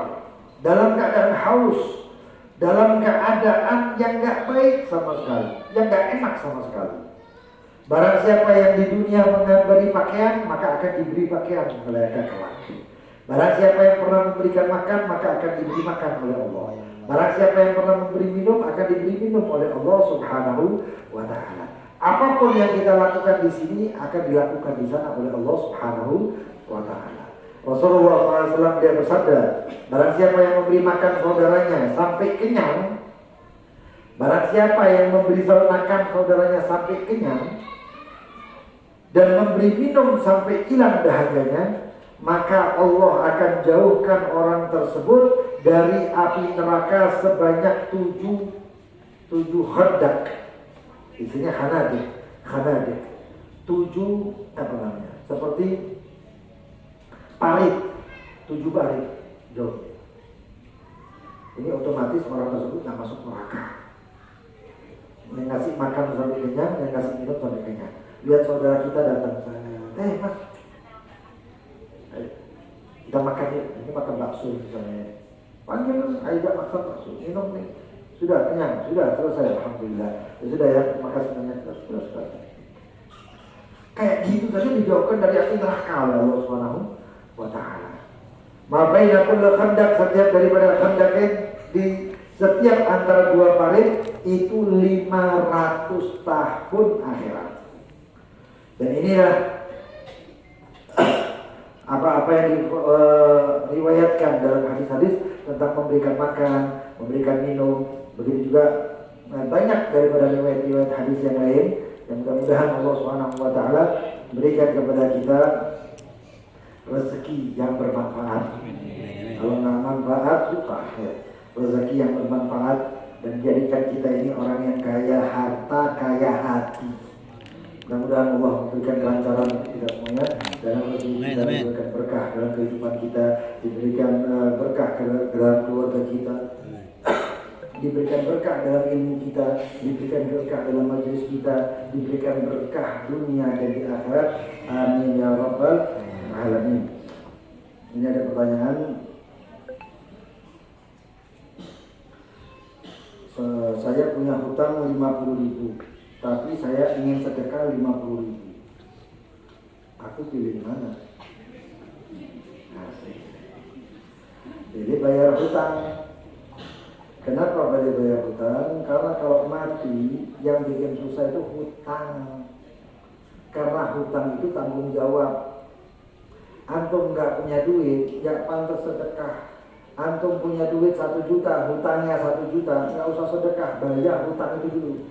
dalam keadaan haus, dalam keadaan yang gak baik sama sekali, yang gak enak sama sekali. Barang siapa yang di dunia memberi pakaian, maka akan diberi pakaian oleh kelak. Barang siapa yang pernah memberikan makan, maka akan diberi makan oleh Allah. Barang siapa yang pernah memberi minum, akan diberi minum oleh Allah Subhanahu wa Ta'ala. Apapun yang kita lakukan di sini akan dilakukan di sana oleh Allah Subhanahu wa Ta'ala. Rasulullah SAW dia bersabda, barang siapa yang memberi makan saudaranya sampai kenyang, barang siapa yang memberi makan saudaranya sampai kenyang dan memberi minum sampai hilang dahaganya, maka Allah akan jauhkan orang tersebut dari api neraka sebanyak 7 khandak. Isinya khanadik. 7 apa namanya? Seperti parit, 7 parit jauh. Ini otomatis orang tersebut nggak masuk neraka. Yang ngasih makan sampai kenyang, yang ngasih minum sampai kenyang. Lihat saudara kita datang sana, mas, kita makan ya, ini makan bakso misalnya. Panggil, ayo makan bakso, minum nih. Sudah kenyang, sudah selesai, alhamdulillah. Ya sudah ya, makasih banyak, sudah. Kayak gitu saja dijauhkan dari api neraka oleh Allah Subhanahu wa Ta'ala. Ma baina kulli khandak, setiap daripada khandaknya di setiap antara 2 parit itu 500 tahun akhirat. Dan inilah apa-apa yang diriwayatkan dalam hadis-hadis tentang memberikan makan, memberikan minum. Begitu juga banyak daripada riwayat-riwayat hadis yang lain yang mudah-mudahan Allah Subhanahu wa Ta'ala berikan kepada kita rezeki yang bermanfaat. Kalau nggak manfaat suka ya. Rezeki yang bermanfaat dan jadikan kita ini orang yang kaya harta, kaya hati. Mudah-mudahan Allah memberikan kelancaran untuk kita semuanya dalam rezeki kita, diberikan berkah dalam kehidupan kita, diberikan berkah dalam keluarga kita, diberikan berkah dalam ilmu kita, diberikan berkah dalam majelis kita, diberikan berkah dunia dan di akhirat. Amin ya rabbal alamin. Ini ada pertanyaan. Saya punya hutang 50.000, tapi saya ingin sedekah 50.000. Aku pilih mana? Asik. Jadi bayar hutang. Kenapa bayar hutang? Karena kalau mati yang bikin susah itu hutang. Karena hutang itu tanggung jawab. Antum nggak punya duit, ya pantas sedekah. Antum punya duit 1 juta, hutangnya 1 juta, nggak usah sedekah, bayar hutang itu dulu.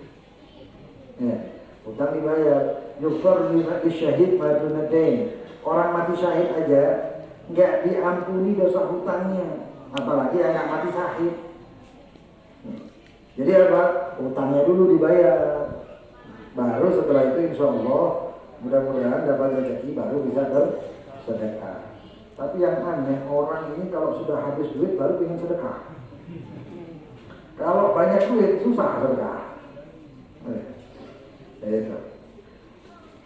Ya, hutang dibayar. Yufar mati syahid madunadain. Orang mati syahid aja nggak diampuni dosa hutangnya, apalagi anak mati syahid. Jadi apa? Hutangnya dulu dibayar. Baru setelah itu insya Allah mudah-mudahan dapat rezeki baru bisa bersedekah. Tapi yang aneh, orang ini kalau sudah habis duit baru ingin sedekah. Kalau banyak duit susah sedekah. Itu.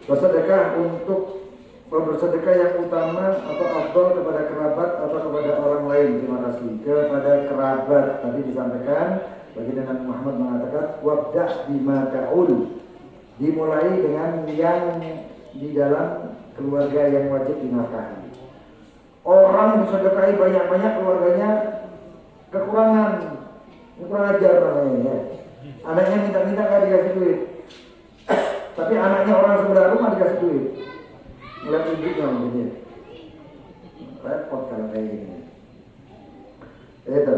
Bersedekah untuk bersedekah yang utama atau afdal kepada kerabat atau kepada orang lain. Terima kasih. Kepada kerabat tadi disampaikan, baginda Nabi Muhammad mengatakan wabda' bima ta'ul. Dimulai dengan yang di dalam keluarga yang wajib dinafkahi. Orang disedekahi banyak-banyak, keluarganya kekurangan, kurang ajar namanya ya. Anaknya minta-minta nggak dikasih duit, tapi anaknya orang sebelah rumah dikasih duit. Ngeliat ibunya begini, repot kalau kayak gini. Itu.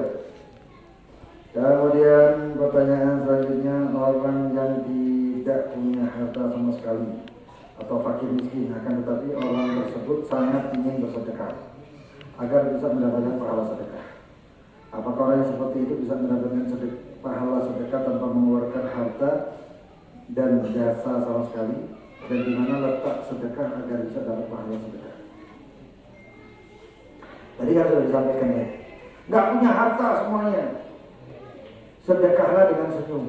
Kemudian pertanyaan selanjutnya, orang yang tidak punya harta sama sekali atau fakir miskin, akan tetapi orang tersebut sangat ingin bersedekah agar bisa mendapatkan pahala sedekah. Apakah orang yang seperti itu bisa mendapatkan pahala sedekah tanpa mengeluarkan harta dan jasa sama sekali? dan di mana letak sedekah agar bisa dapat pahala sedekah. Tadi kan sudah disampaikan ya, nggak punya harta semuanya, sedekahlah dengan senyum.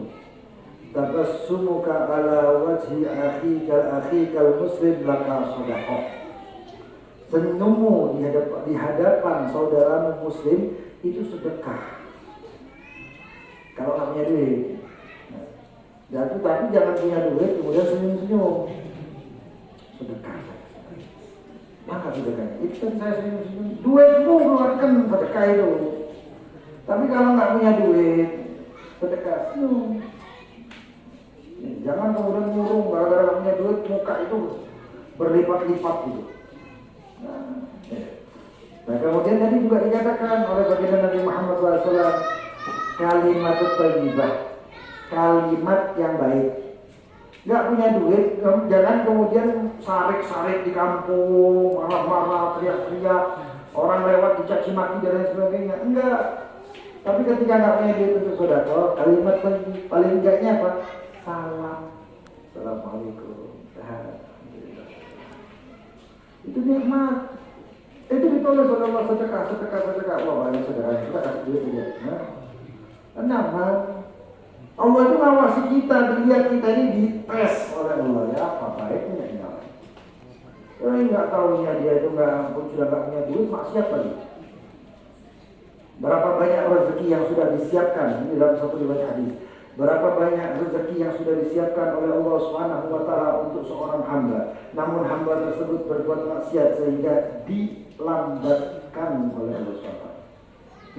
Tabassumuka ala wajhi akhikal muslim laka sedekah. Senyummu di hadapan saudaramu muslim itu sedekah. Kalau nggak punya duit, tapi jangan punya duit kemudian senyum-senyum. Sedekah. Maka sedekah. Itu kan saya senyum-senyum. Duitmu keluarkan sedekah itu. Tapi kalau nggak punya duit, sedekah senyum. Jangan kemudian murung gara-gara nggak punya duit, muka itu berlipat-lipat gitu. Nah, kemudian tadi juga dikatakan oleh baginda Nabi Muhammad SAW, kalimat thayyibah, kalimat yang baik. Nggak punya duit, jangan kemudian sarik-sarik di kampung, marah-marah, teriak-teriak, orang lewat dicaci maki dan lain sebagainya. Enggak. Tapi ketika nggak punya duit untuk sedekah, kalimat paling enggaknya apa? Salam, assalamualaikum. Itu nikmat. Itu ditulis oleh Allah, sedekah. Wah, ini sedekah, kita kasih duit aja. Kenapa? Allah itu ngawasi kita, dilihat kita ini dites oleh Allah. Ya, apa baiknya ya? Nggak tahunya dia itu sudah nggak punya duit, maksiat lagi. Berapa banyak rezeki yang sudah disiapkan, ini dalam satu riwayat hadis. Berapa banyak rezeki yang sudah disiapkan oleh Allah Subhanahu wa Ta'ala untuk seorang hamba, namun hamba tersebut berbuat maksiat sehingga dilambatkan oleh Allah Subhanahu wa Ta'ala,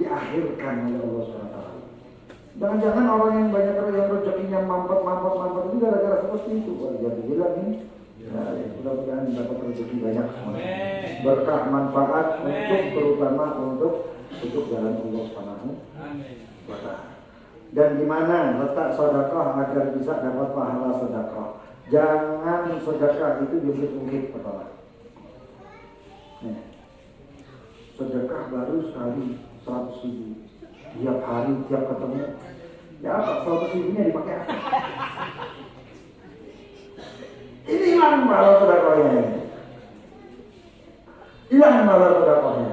diakhirkan oleh Allah Subhanahu wa Ta'ala. Jangan-jangan orang yang banyak yang rezekinya mampet itu gara-gara seperti itu. Wah, jadi bilang ini, mudah-mudahan dapat rezeki banyak semua. Berkah manfaat untuk terutama untuk jalan Allah Subhanahu wa Ta'ala. Dan di mana letak sedekah agar bisa dapat pahala sedekah. Jangan sedekah itu diungkit-ungkit pertama. Sedekah baru sekali 100.000. Tiap hari, tiap ketemu. Ya apa 100.000-nya dipakai apa? Ini hilang pahala sedekahnya. Hilang pahala sedekahnya.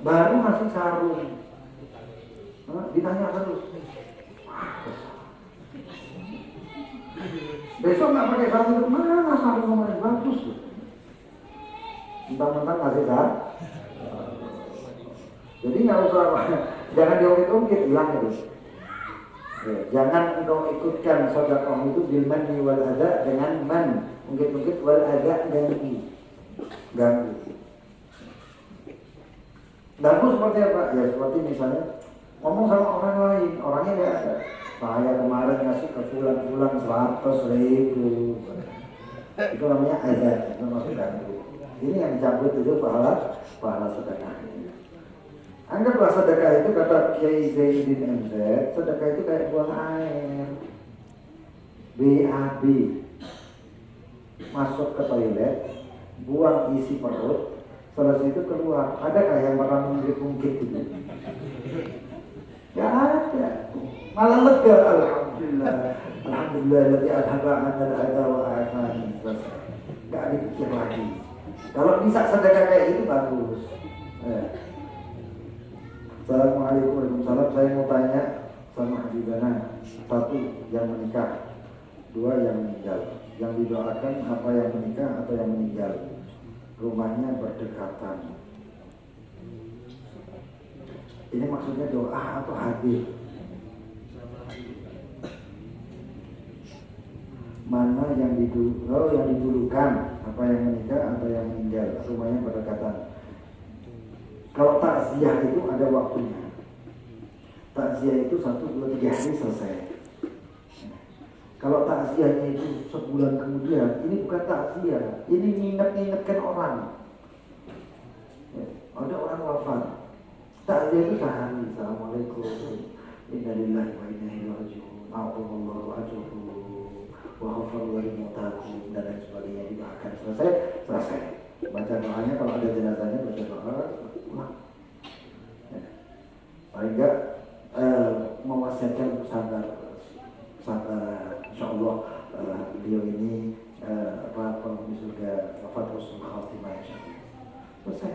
Baru masih sarung. Ditanya terus. Besok nggak pakai sarung itu, mana sarung nomornya bagus tuh. Mentang-mentang ngasih sarung. Jadi nggak usah, jangan diungkit-ungkit, hilang itu. Jangan engkau ikutkan sedekah itu bil manni wal adza dengan man, ungkit-ungkit wal adza ganggu. Ganggu seperti apa? Ya seperti misalnya ngomong sama orang lain, orangnya nggak ada. Saya kemarin ngasih ke bulan 100.000. Itu namanya azan, itu maksud ganggu. Ini yang dicabut itu pahala sedekah. Anggaplah sedekah itu kata Kiai Zainuddin MZ, sedekah itu kayak buang air. BAB. Masuk ke toilet, buang isi perut, selesai itu keluar. Adakah yang pernah mungkit-mungkit itu? Gak ada. Malah lega, alhamdulillah. Alhamdulillah alladzi adhaba 'anil adza wa afani. Gak dipikir lagi. Kalau bisa sedekah kayak itu bagus. Assalamualaikum warahmatullahi wabarakatuh. Saya mau tanya sama Habibana. 1, yang menikah. 2, yang meninggal. Yang didoakan apa yang menikah atau yang meninggal? Rumahnya berdekatan. Ini maksudnya doa atau hadir? Mana yang didulukan, apa yang menikah atau yang meninggal? Rumahnya berdekatan. Kalau takziah itu ada waktunya. Takziah itu 1, 2, 3 hari selesai. Kalau takziahnya itu sebulan kemudian, ini bukan takziah, ini nginget-ngingetkan orang. Ada orang wafat. Takziah itu sehari. Assalamualaikum. Innalillahi wa inna ilaihi raji'un. A'udzubillahi wa ajruhu wa ghafarallahu limutakum dan lain sebagainya, didoakan selesai. Baca doanya, kalau ada jenazahnya baca doa, pulang. Paling enggak mewasiatkan sabar. Insyaallah beliau ini penghuni surga wafat husnul khatimah insyaallah. Selesai.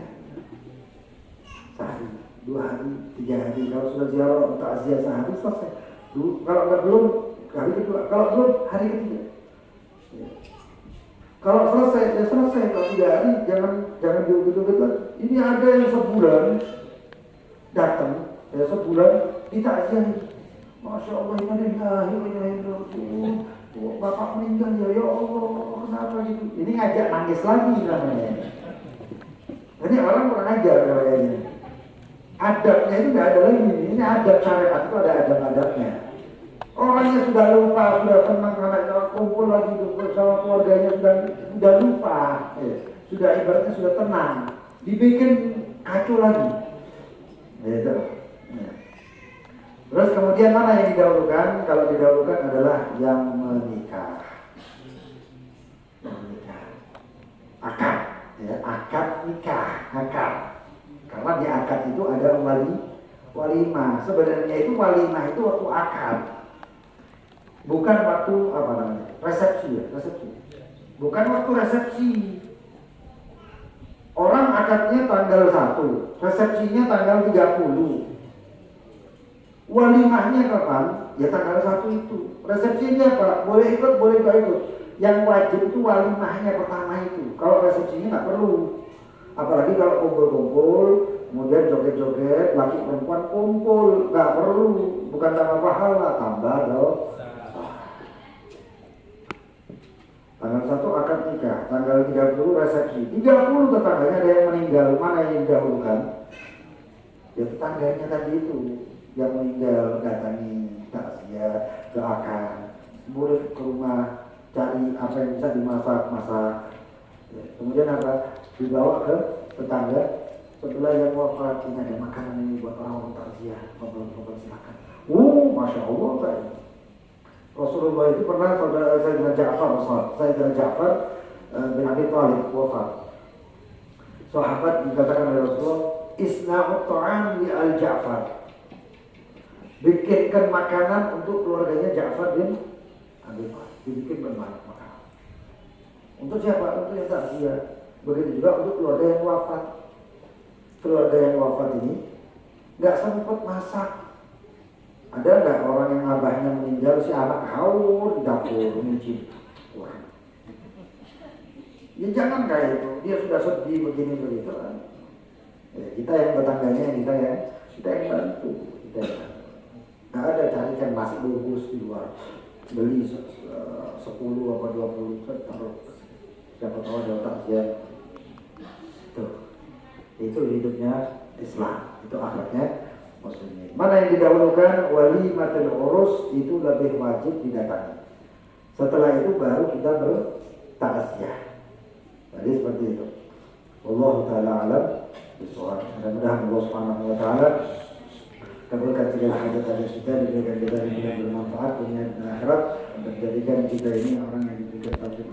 Sehari, 2 hari, 3 hari. Kalau sudah ziarah takziah sehari selesai. Kalau enggak belum hari kedua, kalau belum hari ketiga. Ya. Kalau selesai ya selesai. Kalau 3 hari jangan diungkit-ungkit lagi. Ini ada yang sebulan datang, ya sebulan ditakziah. Masya Allah, innalillahi wa inna ilaihi raji'un. Bapak meninggal ya Allah, kenapa gitu? Ini ngajak nangis lagi namanya. Jadi orang kurang ajar kayaknya. Adabnya itu nggak ada lagi. Ini adab syariat itu ada adab-adabnya. Orangnya sudah lupa, sudah senang karena kumpul lagi bersama keluarganya sudah lupa, ya. Sudah ibaratnya sudah tenang. Dibikin kacau lagi. Gitu. Ya. Terus kemudian mana yang didahulukan? Kalau didahulukan adalah yang menikah. Akad, ya, akad nikah, akad. Karena di akad itu ada walimah. Sebenarnya itu walimah itu waktu akad. Bukan waktu apa namanya? Resepsi ya, resepsi. Bukan waktu resepsi. Orang akadnya tanggal 1, resepsinya tanggal 30. Walimahnya kapan? Ya tanggal 1 itu. Resepsinya apa? Boleh ikut, boleh gak ikut. Yang wajib itu walimahnya pertama itu. Kalau resepsinya nggak perlu. Apalagi kalau kumpul-kumpul, kemudian joget-joget, laki perempuan kumpul, nggak perlu. Bukan tambah pahala, tambah dosa. Tanggal 1 akad nikah, tanggal 30 resepsi. 30 tetangganya ada yang meninggal, mana yang didahulukan? Ya tetangganya tadi itu. Yang meninggal datangi takziah, doakan, boleh ke rumah cari apa yang bisa dimasak. Ya, kemudian apa? Dibawa ke tetangga. Setelah yang wafat ini ada makanan ini buat orang takziah, ngobrol-ngobrol silakan. Masya Allah Pak. Rasulullah itu pernah saudara saya dengan Ja'far bin Abi Thalib wafat. Sahabat dikatakan oleh Rasulullah, isna'ut ta'am li al-Ja'far. Bikinkan makanan untuk keluarganya Ja'far bin Abi Thalib. Dibikinkan makanan. Untuk siapa? Untuk yang takziah. Begitu juga untuk keluarga yang wafat. Keluarga yang wafat ini nggak sempat masak. Ada nggak orang yang abahnya meninggal, si anak haur di dapur mencit? Ya jangan kayak itu. Dia sudah sedih begini begitu. Ya, kita yang tetangganya, kita yang bantu. Kita yang bantu. Nggak ada carikan nasi bungkus di luar, beli 10 apa 20 taruh, siapa tahu ada takziah. Itu hidupnya Islam, itu akhlaknya Muslimin. Mana yang didahulukan? Walimatul urus itu lebih wajib didatangi. Setelah itu baru kita bertakziah. Jadi seperti itu. Wallahu taala alam bisawab. Mudah-mudahan Allah Subhanahu wa taala kabulkan segala hajat-hajat kita, diberikan kita yang bermanfaat dunia dan akhirat, dan menjadikan kita ini orang yang diberikan taufik